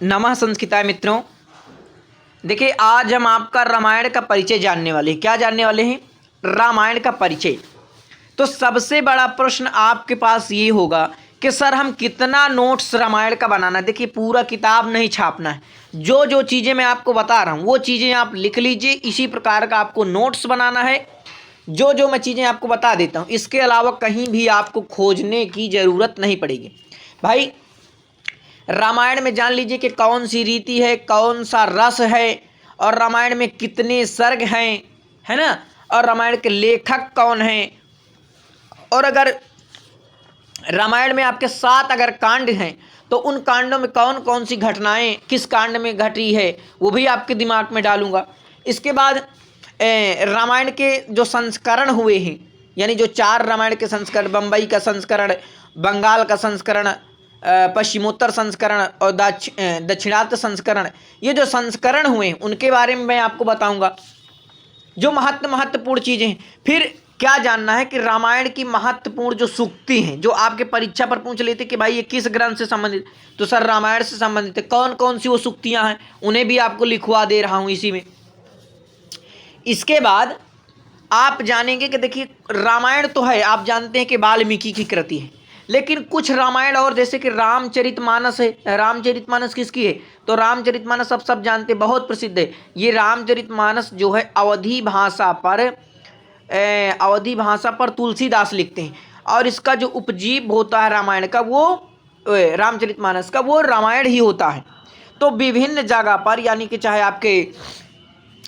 नमः संस्कृताय मित्रों। देखिए, आज हम आपका रामायण का परिचय जानने वाले हैं। क्या जानने वाले हैं? रामायण का परिचय। तो सबसे बड़ा प्रश्न आपके पास ये होगा कि सर हम कितना नोट्स रामायण का बनाना है। देखिए, पूरा किताब नहीं छापना है। जो जो चीज़ें मैं आपको बता रहा हूँ वो चीज़ें आप लिख लीजिए। इसी प्रकार का आपको नोट्स बनाना है। जो जो मैं चीज़ें आपको बता देता हूँ, इसके अलावा कहीं भी आपको खोजने की ज़रूरत नहीं पड़ेगी। भाई, रामायण में जान लीजिए कि कौन सी रीति है, कौन सा रस है, और रामायण में कितने सर्ग हैं, है ना। और रामायण के लेखक कौन हैं, और अगर रामायण में आपके 7 अगर कांड हैं तो उन कांडों में कौन कौन सी घटनाएं किस कांड में घटी है वो भी आपके दिमाग में डालूंगा। इसके बाद रामायण के जो संस्करण हुए हैं, यानी जो 4 रामायण के संस्करण, बम्बई का संस्करण, बंगाल का संस्करण, पश्चिमोत्तर संस्करण और दक्षिणात्य संस्करण, ये जो संस्करण हुए हैं उनके बारे में मैं आपको बताऊंगा। जो महत्वपूर्ण चीज़ें हैं। फिर क्या जानना है कि रामायण की महत्वपूर्ण जो सूक्ति हैं, जो आपके परीक्षा पर पूछ लेते कि भाई ये किस ग्रंथ से संबंधित, तो सर रामायण से संबंधित है। कौन कौन सी वो सूक्तियां हैं उन्हें भी आपको लिखवा दे रहा हूं इसी में। इसके बाद आप जानेंगे कि देखिए, रामायण तो है, आप जानते हैं कि वाल्मीकि की कृति है, लेकिन कुछ रामायण और, जैसे कि रामचरितमानस है। रामचरितमानस किसकी है? तो रामचरितमानस सब जानते हैं, बहुत प्रसिद्ध है। ये रामचरितमानस जो है अवधी भाषा पर तुलसीदास लिखते हैं, और इसका जो उपजीव होता है रामायण का, वो रामचरितमानस का वो रामायण ही होता है। तो विभिन्न जगह पर, यानी कि चाहे आपके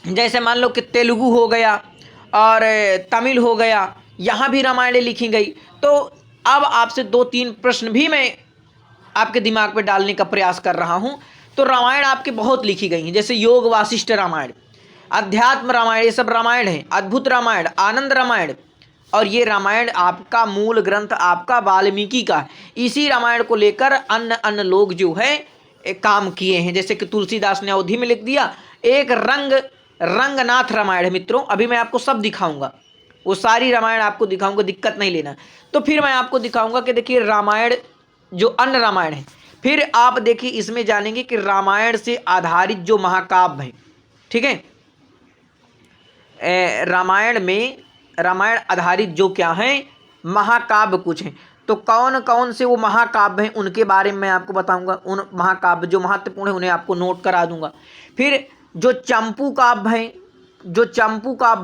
जैसे मान लो कि तेलुगु हो गया और तमिल हो गया, यहाँ भी रामायण लिखी गई। तो अब आपसे 2-3 प्रश्न भी मैं आपके दिमाग पे डालने का प्रयास कर रहा हूँ। तो रामायण आपके बहुत लिखी गई हैं, जैसे योग वासिष्ठ रामायण, अध्यात्म रामायण, ये सब रामायण है। अद्भुत रामायण, आनंद रामायण, और ये रामायण आपका मूल ग्रंथ आपका वाल्मीकि का। इसी रामायण को लेकर अन्य अन्य लोग जो है काम किए हैं, जैसे कि तुलसीदास ने अवधि में लिख दिया। एक रंगनाथ रामायण है मित्रों, अभी मैं आपको सब दिखाऊंगा, वो सारी रामायण आपको दिखाऊंगा, दिक्कत नहीं लेना। तो फिर मैं आपको दिखाऊंगा कि देखिए रामायण जो अन्य रामायण है। फिर आप देखिए इसमें जानेंगे कि रामायण से आधारित जो महाकाव्य हैं, ठीक है, रामायण आधारित जो क्या हैं महाकाव्य कुछ हैं। तो कौन कौन से वो महाकाव्य हैं उनके बारे में मैं आपको बताऊंगा। उन महाकाव्य जो महत्वपूर्ण है उन्हें आपको नोट करा दूंगा। फिर जो चंपू काव्य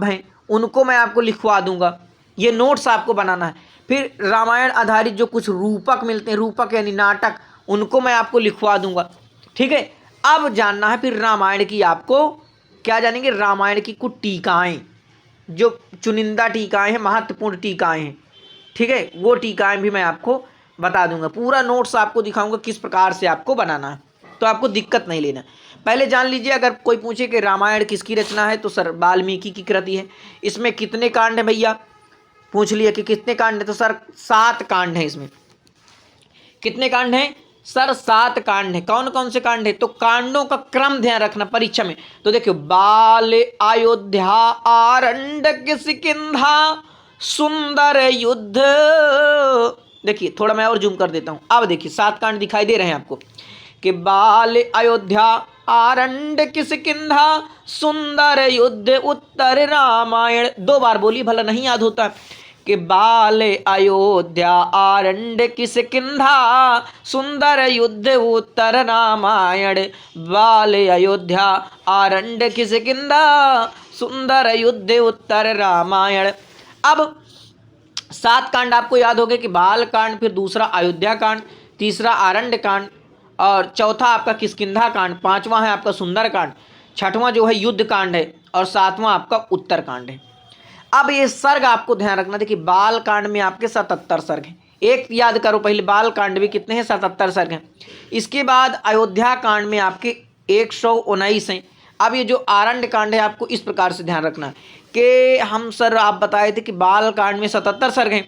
हैं उनको मैं आपको लिखवा दूंगा। ये नोट्स आपको बनाना है। फिर रामायण आधारित जो कुछ रूपक मिलते हैं, रूपक यानी नाटक, उनको मैं आपको लिखवा दूंगा, ठीक है। अब जानना है फिर रामायण की, आपको क्या जानेंगे, रामायण की कुछ टीकाएं, जो चुनिंदा टीकाएं हैं, महत्वपूर्ण टीकाएं हैं, ठीक है, वो टीकाएं भी मैं आपको बता दूंगा। पूरा नोट्स आपको दिखाऊंगा किस प्रकार से आपको बनाना है, तो आपको दिक्कत नहीं लेना। पहले जान लीजिए, अगर कोई पूछे कि रामायण किसकी रचना है, तो सर वाल्मीकि की कृति है। इसमें कितने कांड है भैया? पूछ लिया कि कितने कांड है, तो सर 7 कांड हैं। इसमें कितने कांड हैं सर? 7 कांड हैं। कौन कौन से कांड है? तो कांडों का क्रम ध्यान रखना परीक्षा में। तो देखियो, बाल अयोध्या आरंड किष्किंधा सुंदर युद्ध। देखिए थोड़ा मैं और जूम कर देता हूं। अब देखिए 7 कांड दिखाई दे रहे हैं आपको कि बाल अयोध्या आरंड किष्किंधा सुंदर युद्ध उत्तर रामायण। 2 बार बोली, भला नहीं याद होता कि बाल अयोध्या आरंड किष्किंधा सुंदर युद्ध उत्तर रामायण। बाल अयोध्या आरंड किष्किंधा सुंदर युद्ध उत्तर रामायण। अब 7 कांड आपको याद हो गए कि बाल कांड, फिर दूसरा अयोध्या कांड, तीसरा आरंड कांड, और चौथा आपका किष्किंधा कांड, 5वां है आपका सुंदर कांड, 6वां जो है युद्ध कांड है, और 7वां आपका उत्तर कांड है। अब ये सर्ग आपको ध्यान रखना। देखिए बाल कांड में आपके 77 सर्ग हैं। एक याद करो पहले, बाल कांड में कितने हैं? 77 सर्ग हैं। इसके बाद अयोध्या कांड में आपके 119 हैं। अब ये जो आरंड कांड है, आपको इस प्रकार से ध्यान रखना कि हम सर आप बताए थे कि बाल कांड में 77 सर्ग हैं,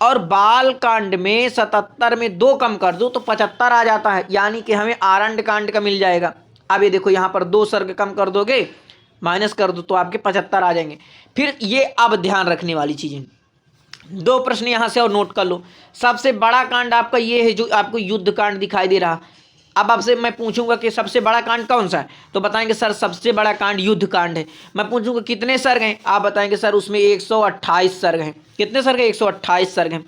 और बाल कांड में 77 में 2 कम कर दो तो 75 आ जाता है, यानी कि हमें आरंड कांड का मिल जाएगा। अब ये देखो यहाँ पर 2 सर्ग कम कर दोगे, माइनस कर दो तो आपके 75 आ जाएंगे। फिर ये अब ध्यान रखने वाली चीजें, 2 प्रश्न यहाँ से और नोट कर लो। सबसे बड़ा कांड आपका ये है जो आपको युद्ध कांड दिखाई दे रहा, अब आपसे मैं पूछूंगा कि सबसे बड़ा कांड कौन सा है, तो बताएंगे सर सबसे बड़ा कांड युद्ध कांड है। मैं पूछूंगा कितने सर्ग हैं, आप बताएंगे सर उसमें 128 सर्ग हैं। कितने सर्ग हैं, 128 सर्ग हैं।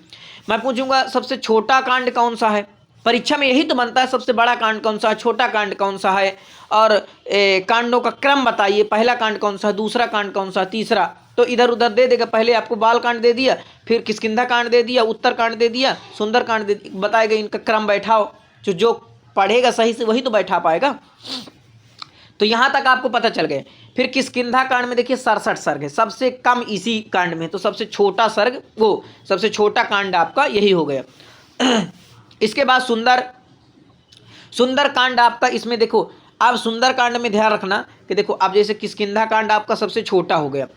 मैं पूछूंगा सबसे छोटा कांड कौन सा है, परीक्षा में यही तो बनता है, सबसे बड़ा कांड कौन सा है, छोटा कांड कौन सा है, और कांडों का क्रम बताइए, पहला कांड कौन सा है, दूसरा कांड कौन सा, तीसरा। तो इधर उधर दे देगा, पहले आपको बाल कांड दे दिया, फिर किष्किंधा कांड दे दिया, उत्तर कांड दे दिया, सुंदर कांड दे दिया, बताएगा इनका क्रम बैठाओ। जो पढ़ेगा सही से वही तो बैठा पाएगा। तो यहां तक आपको पता चल गए। फिर किष्किंधा कांड में देखिए 67 सर्ग है, सबसे कम इसी कांड में, तो सबसे छोटा सर्ग वो सबसे छोटा कांड आपका यही हो गया। इसके बाद सुंदर कांड आपका, इसमें देखो आप सुंदर कांड में ध्यान रखना कि देखो अब जैसे किष्किंधा कांड आपका सबसे छोटा हो गया,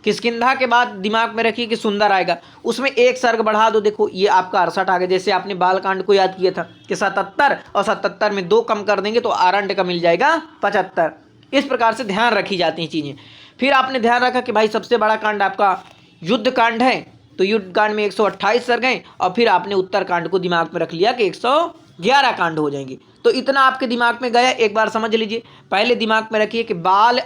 किष्किंधा के बाद दिमाग में रखिए कि सुंदर आएगा, उसमें एक सर्ग बढ़ा दो, देखो ये आपका 68 आ गया। जैसे आपने बाल कांड को याद किया था कि 77 और 77 में 2 कम कर देंगे तो आरण्य का मिल जाएगा 75। इस प्रकार से ध्यान रखी जाती हैं चीज़ें। फिर आपने ध्यान रखा कि भाई सबसे बड़ा कांड आपका युद्ध कांड है, तो युद्ध कांड में 128 सर्ग हैं, और फिर आपने उत्तर कांड को दिमाग में रख लिया कि 111 कांड हो जाएंगे। तो इतना आपके दिमाग में गया, एक बार समझ लीजिए। पहले दिमाग में रखिए कि बाल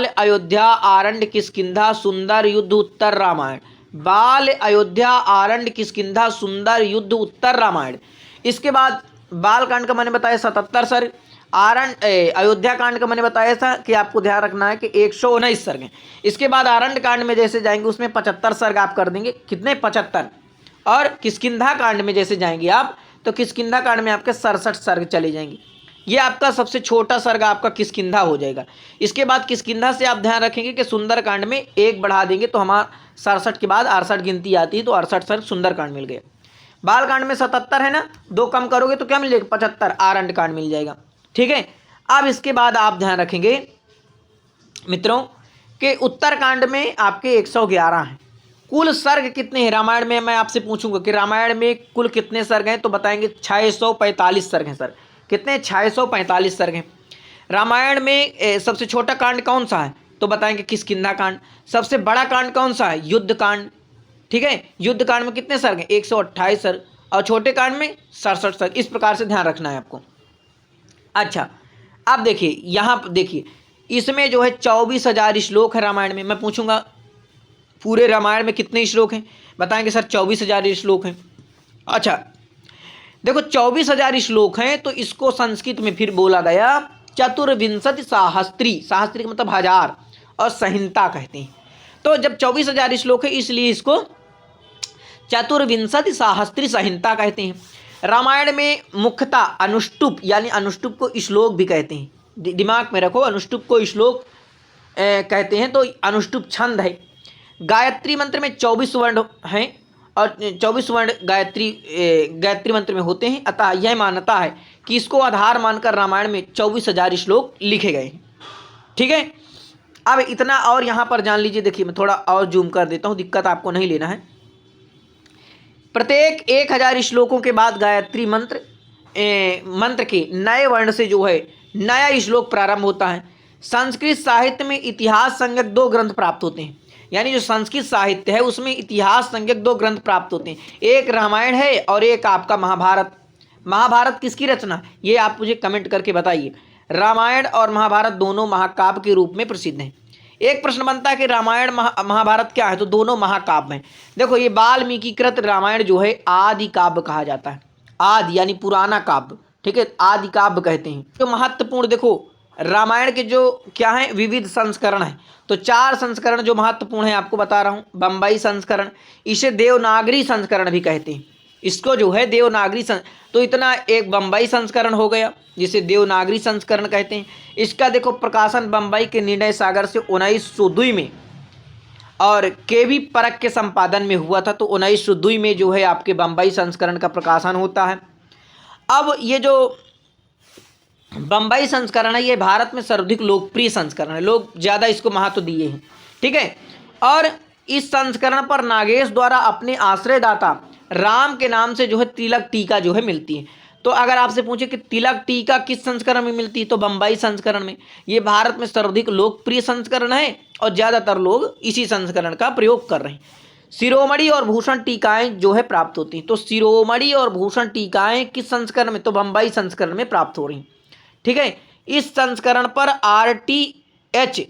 अयोध्या आरण्य किष्किंधा सुंदर युद्ध उत्तर रामायण, बाल अयोध्या आरण्य किष्किंधा सुंदर युद्ध उत्तर रामायण। इसके बाद बाल कांड का मैंने बताया 77 सर्ग, अयोध्या कांड का मैंने बताया था कि आपको ध्यान रखना है कि 119 सर्ग हैं। इसके बाद आरण्य कांड में जैसे जाएंगे उसमें 75 सर्ग आप कर देंगे, कितने 75। और किष्किंधा कांड में जैसे जाएंगे आप तो किष्किंधा कांड में आपके 67 सर्ग चले जाएंगे। ये आपका सबसे छोटा सर्ग आपका किष्किंधा हो जाएगा। इसके बाद किष्किंधा से आप ध्यान रखेंगे कि सुंदर कांड में एक बढ़ा देंगे तो हमारा 67 के बाद 68 गिनती आती है, तो 68 सर्ग सुंदर कांड मिल गया। बाल कांड में 77 है ना, 2 कम करोगे तो क्या मिल जाएगा 75, आरण्य कांड मिल जाएगा। ठीक है। अब इसके बाद आप ध्यान रखेंगे मित्रों कि उत्तर कांड में आपके 111 हैं। कुल सर्ग कितने हैं रामायण में, मैं आपसे पूछूंगा कि रामायण में कुल कितने सर्ग हैं, तो बताएंगे 645 सर्ग हैं। सर कितने, 645 सर्ग हैं। रामायण में सबसे छोटा कांड कौन सा है, तो बताएंगे किष्किंधा कांड। सबसे बड़ा कांड कौन सा है, युद्ध कांड। ठीक है, युद्ध कांड में कितने सर्ग हैं, 128 सर्ग, और छोटे कांड में 67 सर्ग। इस प्रकार से ध्यान रखना है आपको। अच्छा, अब देखिए यहाँ देखिए इसमें जो है 24,000 श्लोक है रामायण में। मैं पूछूंगा पूरे रामायण में कितने श्लोक हैं, बताएंगे सर 24,000 श्लोक हैं। अच्छा देखो 24,000 श्लोक हैं, तो इसको संस्कृत में फिर बोला गया चतुर्विंशति सहस्त्री, सहस्त्री का मतलब 1000, और संहिता कहते हैं। तो जब 24,000 श्लोक है इसलिए इसको चतुर्विंशति सहस्त्री संहिता कहते हैं। रामायण में मुख्यतः अनुष्टुप, यानी अनुष्टुप को श्लोक भी कहते हैं, दिमाग में रखो, अनुष्टुप को श्लोक कहते हैं। तो अनुष्टुप छंद है। गायत्री मंत्र में 24 वर्ण हैं, और 24 वर्ण गायत्री मंत्र में होते हैं। अतः यह मान्यता है कि इसको आधार मानकर रामायण में 24,000 श्लोक लिखे गए हैं। ठीक है, अब इतना और यहाँ पर जान लीजिए। देखिए मैं थोड़ा और जूम कर देता हूँ, दिक्कत आपको नहीं लेना है। प्रत्येक 1000 श्लोकों के बाद गायत्री मंत्र के नए वर्ण से जो है नया श्लोक प्रारंभ होता है। संस्कृत साहित्य में इतिहास संज्ञक 2 ग्रंथ प्राप्त होते हैं, यानी जो संस्कृत साहित्य है उसमें इतिहास संज्ञक 2 ग्रंथ प्राप्त होते हैं। एक रामायण है और एक आपका महाभारत। महाभारत किसकी रचना, ये आप मुझे कमेंट करके बताइए। रामायण और महाभारत दोनों महाकाव्य के रूप में प्रसिद्ध हैं। एक प्रश्न बनता है कि रामायण महाभारत क्या है, तो दोनों महाकाव्य हैं। देखो ये वाल्मीकि कृत रामायण जो है आदि काव्य कहा जाता है, आदि यानी पुराना काव्य। ठीक है, आदि काव्य कहते हैं। तो महत्वपूर्ण देखो रामायण के जो क्या है विविध संस्करण है, तो 4 संस्करण जो महत्वपूर्ण है आपको बता रहा हूँ। बम्बई संस्करण, इसे देवनागरी संस्करण भी कहते हैं, इसको जो है देवनागरी तो इतना एक बम्बई संस्करण हो गया जिसे देवनागरी संस्करण कहते हैं। इसका देखो प्रकाशन बम्बई के निर्णय सागर से 1902 में और केवी परख के संपादन में हुआ था। तो 1902 में जो है आपके बम्बई संस्करण का प्रकाशन होता है। अब ये जो बम्बई संस्करण है ये भारत में सर्वाधिक लोकप्रिय संस्करण है, लोग ज़्यादा इसको महत्व दिए हैं। ठीक है, और इस संस्करण पर नागेश द्वारा अपने आश्रयदाता राम के नाम से जो है तिलक टीका जो है मिलती है। तो अगर आपसे पूछे कि तिलक टीका किस संस्करण में मिलती है, तो बम्बई संस्करण में। ये भारत में सर्वाधिक लोकप्रिय संस्करण है और ज़्यादातर लोग इसी संस्करण का प्रयोग कर रहे हैं। शिरोमणि और भूषण टीकाएं जो है प्राप्त होती हैं। तो शिरोमणि और भूषण टीकाएं किस संस्करण में, तो बम्बई संस्करण में प्राप्त हो रही हैं। ठीक है, इस संस्करण पर RTH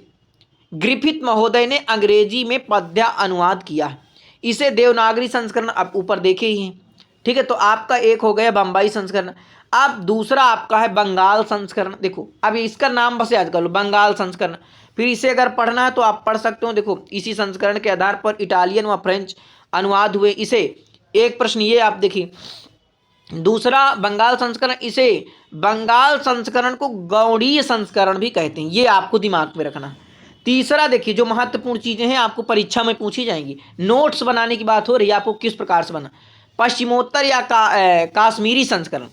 ग्रिफिथ महोदय ने अंग्रेजी में पद्य अनुवाद किया है। इसे देवनागरी संस्करण आप ऊपर देखे ही हैं। ठीक है, तो आपका एक हो गया बम्बई संस्करण। अब दूसरा आपका है बंगाल संस्करण। देखो अब इसका नाम बस याद कर लो, बंगाल संस्करण। फिर इसे अगर पढ़ना है तो आप पढ़ सकते हो। देखो इसी संस्करण के आधार पर इटालियन व फ्रेंच अनुवाद हुए। इसे एक प्रश्न ये आप देखिए, दूसरा बंगाल संस्करण, इसे बंगाल संस्करण को गौड़ीय संस्करण भी कहते हैं, ये आपको दिमाग में रखना है। तीसरा देखिए, जो महत्वपूर्ण चीजें हैं आपको परीक्षा में पूछी जाएंगी, नोट्स बनाने की बात हो रही है, आपको किस प्रकार से बना, पश्चिमोत्तर या काश्मीरी संस्करण।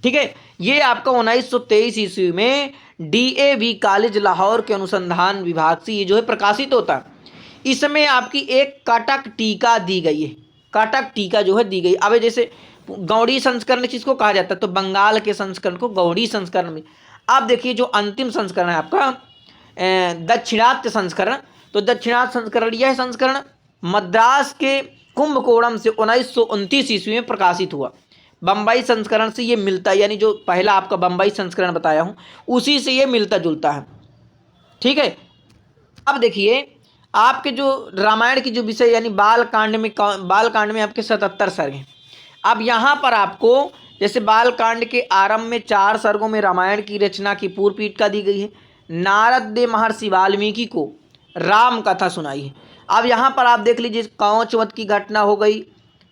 ठीक है, ये आपका 1923 ईस्वी में DAV कॉलेज लाहौर के अनुसंधान विभाग से ये जो है प्रकाशित होता है। इसमें आपकी एक कटक टीका दी गई है, कटक टीका जो है दी गई। अब जैसे गौड़ी संस्करण किसको कहा जाता है, तो बंगाल के संस्करण को गौड़ी संस्करण में। अब देखिए जो अंतिम संस्करण है आपका दक्षिणात्य संस्करण। तो दक्षिणात्य संस्करण यह संस्करण मद्रास के कुंभकोणम से 1929 ईस्वी में प्रकाशित हुआ। बम्बई संस्करण से ये मिलता है, यानी जो पहला आपका बम्बई संस्करण बताया हूँ उसी से ये मिलता जुलता है। ठीक है, अब देखिए आपके जो रामायण की जो विषय यानी बाल कांड में आपके 77 सर्ग हैं। अब यहाँ पर आपको जैसे बाल कांड के आरंभ में 4 सर्गों में रामायण की रचना की पूर्व पीठिका दी गई है। नारद ने महर्षि वाल्मीकि को राम कथा सुनाई है। अब यहाँ पर आप देख लीजिए कौचवध की घटना हो गई,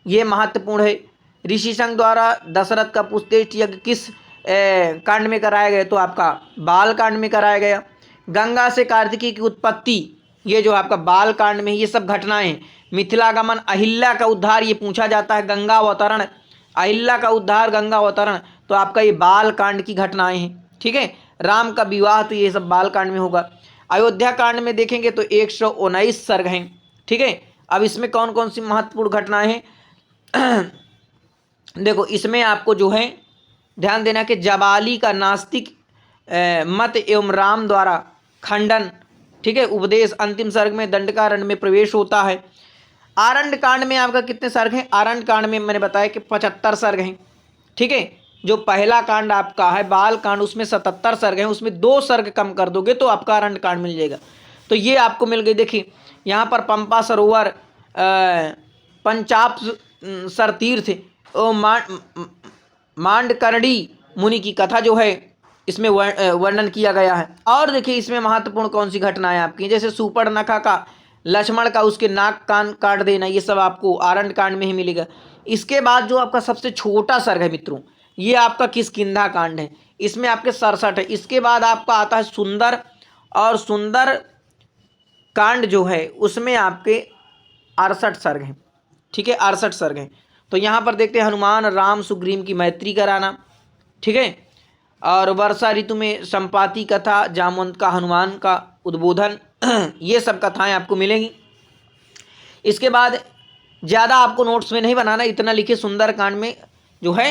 ये महत्वपूर्ण है। ऋषि संघ द्वारा दशरथ का पुष्टेष्ट यज्ञ किस कांड में कराया गया, तो आपका बाल कांड में कराया गया। गंगा से कार्तिकी की उत्पत्ति, ये जो आपका बाल कांड में, ये सब घटनाएं। मिथिलागमन, अहिल्या का उद्धार, ये पूछा जाता है। गंगा अवतरण, अहिल्या का उद्धार, गंगा अवतरण, तो आपका ये बाल कांड की घटनाएं हैं। ठीक है, राम का विवाह, तो ये सब बाल कांड में होगा। अयोध्या कांड में देखेंगे तो 119 सर्ग हैं। ठीक है, अब इसमें कौन कौन सी महत्वपूर्ण घटनाएं हैं देखो इसमें आपको जो है ध्यान देना कि जबाली का नास्तिक मत एवं राम द्वारा खंडन। ठीक है, उपदेश अंतिम सर्ग में दंडकारण्य में प्रवेश होता है। आरण्य कांड में आपका कितने सर्ग हैं, आरण्य कांड में मैंने बताया कि 75 सर्ग हैं। ठीक है, जो पहला कांड आपका है बाल कांड उसमें 77 सर्ग हैं, उसमें 2 सर्ग कम कर दोगे तो आपका आरण्य कांड मिल जाएगा। तो ये आपको मिल गई। देखिए यहाँ पर पंपा सरोवर, पंचाप सर तीर्थ, मांडकर्णी मुनि की कथा जो है इसमें वर्णन किया गया है। और देखिए इसमें महत्वपूर्ण कौन सी घटनाएं आपकी, जैसे सुपर्णखा का, लक्ष्मण का उसके नाक कान काट देना, ये सब आपको आरण्य कांड में ही मिलेगा। इसके बाद जो आपका सबसे छोटा सर्ग है मित्रों, ये आपका किष्किंधा कांड है, इसमें आपके 67 है। इसके बाद आपका आता है सुंदर, और सुंदर कांड जो है उसमें आपके 68 सर्ग हैं। ठीक है, 68 सर्ग हैं। तो यहाँ पर देखते हैं हनुमान राम सुग्रीव की मैत्री कराना। ठीक है, और वर्षा ऋतु में संपाति कथा, जामवंत का हनुमान का उद्बोधन, ये सब कथाएं आपको मिलेंगी। इसके बाद ज़्यादा आपको नोट्स में नहीं बनाना, इतना लिखे सुंदर कांड में जो है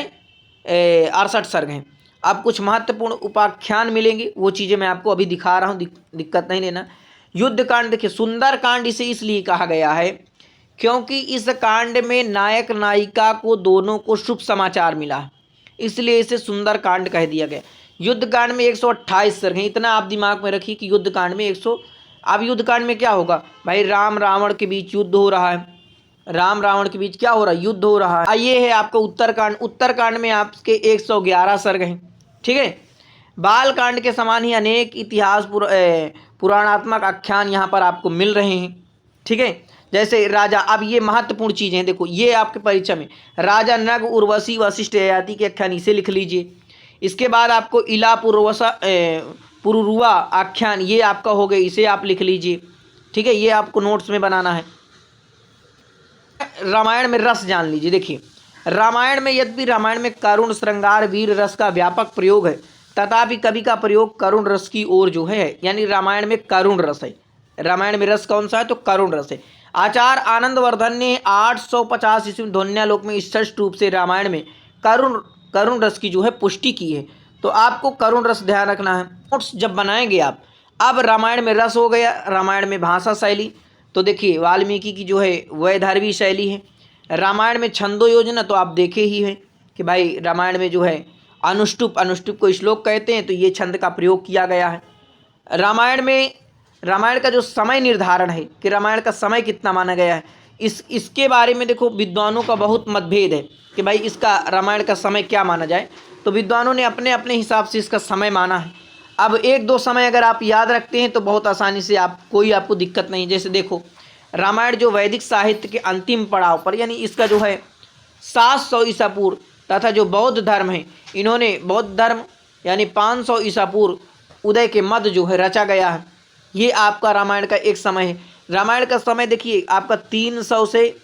68 सर्ग हैं। अब कुछ महत्वपूर्ण उपाख्यान मिलेंगे, वो चीज़ें मैं आपको अभी दिखा रहा हूँ, दिक्कत नहीं लेना। युद्ध कांड, देखिए सुंदर कांड इसे इसलिए कहा गया है क्योंकि इस कांड में नायक नायिका को दोनों को शुभ समाचार मिला, इसलिए इसे सुंदर कांड कह दिया गया। युद्ध कांड में 128 सर्ग हैं, इतना आप दिमाग में रखिए कि युद्ध कांड में 100। अब युद्ध कांड में क्या होगा भाई, राम रावण के बीच युद्ध हो रहा है, राम रावण के बीच क्या हो रहा है, युद्ध हो रहा है। ये है आपका उत्तरकांड, उत्तरकांड में आपके 111 सर्ग हैं। ठीक है, बाल कांड के समान ही अनेक इतिहास पुराणात्मक आख्यान यहाँ पर आपको मिल रहे हैं। ठीक है, जैसे राजा, अब ये महत्वपूर्ण चीज़ें हैं, देखो ये आपके परीक्षा में राजा नग उर्वशी वशिष्ठ ययाति के आख्यान, इसे लिख लीजिए। इसके बाद आपको इला पुरुरुआ आख्यान, ये आपका हो गया, इसे आप लिख लीजिए। ठीक है, ये आपको नोट्स में बनाना है। रामायण में रस जान लीजिए। देखिए रामायण में, यद्यपि रामायण में करुण श्रृंगार वीर रस का व्यापक प्रयोग है, तथापि कवि का प्रयोग करुण रस की ओर जो है, यानी रामायण में करुण रस है। रामायण में रस कौन सा है, तो करुण रस है। आचार्य आनंदवर्धन ने 850 ईस्वी में ध्वन्यालोक में स्पष्ट रूप से रामायण में करुण रस की जो है पुष्टि की है। तो आपको करुण रस ध्यान रखना है। नोट्स जब बनाएंगे आप, अब रामायण में रस हो गया, रामायण में भाषा शैली, तो देखिए वाल्मीकि की जो है वैदर्भी शैली है। रामायण में छंदो योजना तो आप देखे ही हैं कि भाई रामायण में जो है अनुष्टुप, अनुष्टुप को श्लोक कहते हैं, तो ये छंद का प्रयोग किया गया है। रामायण में रामायण का जो समय निर्धारण है कि रामायण का समय कितना माना गया है, इसके बारे में देखो विद्वानों का बहुत मतभेद है कि भाई इसका रामायण का समय क्या माना जाए। तो विद्वानों ने अपने अपने हिसाब से इसका समय माना है। अब एक दो समय अगर आप याद रखते हैं तो बहुत आसानी से आपको दिक्कत नहीं। जैसे देखो रामायण जो वैदिक साहित्य के अंतिम पड़ाव पर, यानी इसका जो है 700 ईसा पूर्व, तथा जो बौद्ध धर्म है, इन्होंने बौद्ध धर्म यानी 500 ईसा पूर्व उदय के मध्य जो है रचा गया है। ये आपका रामायण का एक समय है। रामायण का समय देखिए आपका 300 से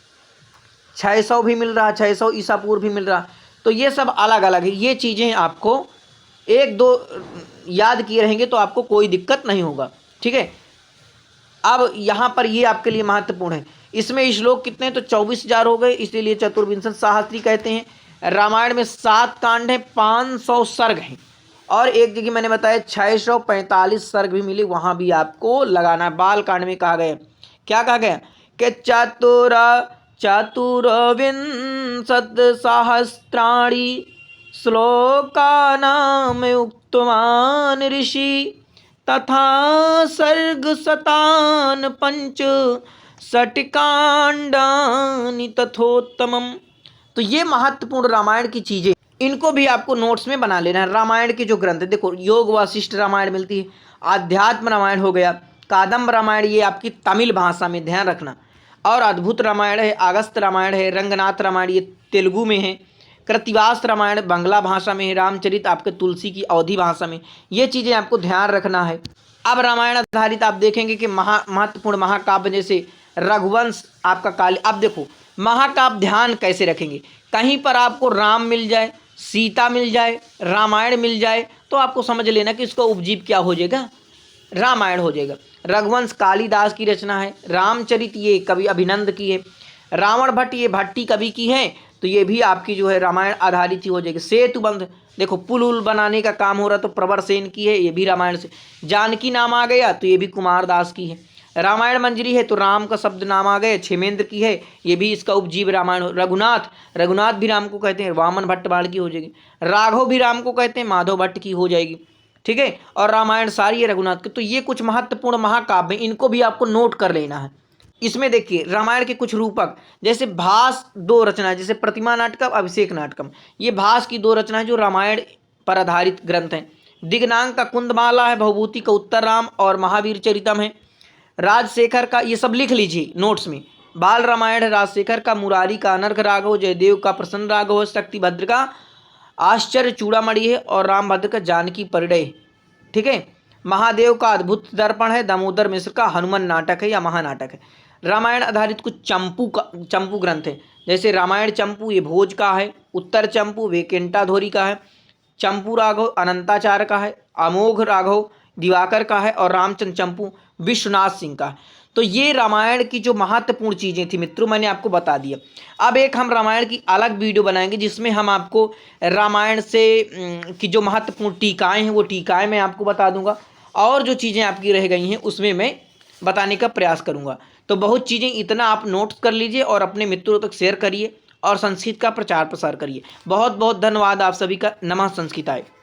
600 भी मिल रहा, 600 ईसा पूर्व भी मिल रहा। तो ये सब अलग अलग है। ये चीज़ें आपको एक दो याद किए रहेंगे तो आपको कोई दिक्कत नहीं होगा, ठीक है। अब यहाँ पर ये आपके लिए महत्वपूर्ण है। इसमें श्लोक कितने, तो 24,000 हो गए, इसीलिए चतुर्विंशति सहस्त्री कहते हैं। रामायण में 7 कांड हैं, 500 सर्ग हैं, और एक जगह मैंने बताया 645 सर्ग भी मिले, वहाँ भी आपको लगाना है। बाल कांड में कहा गया, क्या कहा गया कि चतुर्विंशत सहस्राणि श्लोकानाम उक्तवान ऋषि तथा सर्ग शतान पंच षट्कांडानि तथोत्तमम। तो ये महत्वपूर्ण रामायण की चीज़ें, इनको भी आपको नोट्स में बना लेना है। रामायण के जो ग्रंथ देखो, योग वासिष्ठ रामायण मिलती है, आध्यात्म रामायण हो गया, कादम्ब रामायण ये आपकी तमिल भाषा में, ध्यान रखना, और अद्भुत रामायण है, अगस्त रामायण है, रंगनाथ रामायण ये तेलुगु में है, कृतिवास रामायण बांग्ला भाषा में है, रामचरित आपके तुलसी की अवधी भाषा में। ये चीज़ें आपको ध्यान रखना है। अब रामायण आधारित आप देखेंगे कि महत्वपूर्ण महाकाव्य जैसे रघुवंश आपका काली। अब देखो महाकाव्य ध्यान कैसे रखेंगे, कहीं पर आपको राम मिल जाए, सीता मिल जाए, रामायण मिल जाए, तो आपको समझ लेना कि इसका उपजीव क्या हो जाएगा, रामायण हो जाएगा। रघुवंश कालिदास की रचना है, रामचरित ये कवि अभिनंद की है, रावण भट्ट ये भट्टी कवि की है, तो ये भी आपकी जो है रामायण आधारित ही हो जाएगी। सेतुबंध देखो पुल उल बनाने का काम हो रहा तो प्रवर सेन की है, ये भी रामायण से। जानकी नाम आ गया तो ये भी कुमारदास की है। रामायण मंजरी है तो राम का शब्द नाम आ गए, क्षेमेंद्र की है, ये भी इसका उपजीव रामायण। रघुनाथ भी राम को कहते हैं, वामन भट्ट बाण की हो जाएगी। राघव भी राम को कहते हैं, माधव भट्ट की हो जाएगी, ठीक है। और रामायण सारी है रघुनाथ की। तो ये कुछ महत्वपूर्ण महाकाव्य, इनको भी आपको नोट कर लेना है। इसमें देखिए रामायण के कुछ रूपक, जैसे भास 2 रचना, जैसे प्रतिमा नाटकम, अभिषेक नाटकम, ये भास की 2 रचना है जो रामायण पर आधारित ग्रंथ हैं। दिग्नांग का कुंदमाला है, भवभूति का उत्तरराम और महावीर चरितम है। राजशेखर का, ये सब लिख लीजिए नोट्स में, बाल रामायण है राजशेखर का, मुरारी का अनर्घ राघव, जयदेव का प्रसन्न राघव है, शक्तिभद्र का आश्चर्य चूड़ामणि है, और रामभद्र का जानकी परिणय, ठीक है। महादेव का अद्भुत दर्पण है, दामोदर मिश्र का हनुमान नाटक है या महानाटक है। रामायण आधारित कुछ चंपू ग्रंथ है, जैसे रामायण चंपू ये भोज का है, उत्तर चंपू वेकेंटाधोरी का है, चंपू राघव अनंताचार्य का है, अमोघ राघव दिवाकर का है, और रामचंद्र चंपू विश्वनाथ सिंह का है। तो ये रामायण की जो महत्वपूर्ण चीज़ें थी मित्रों, मैंने आपको बता दिया। अब एक हम रामायण की अलग वीडियो बनाएंगे जिसमें हम आपको रामायण से की जो महत्वपूर्ण टीकाएँ हैं वो टीकाएँ मैं आपको बता दूंगा, और जो चीज़ें आपकी रह गई हैं उसमें मैं बताने का प्रयास करूंगा। तो बहुत चीज़ें, इतना आप नोट्स कर लीजिए और अपने मित्रों तक शेयर करिए और संस्कृत का प्रचार प्रसार करिए। बहुत बहुत धन्यवाद आप सभी का। नमः संस्कृताय।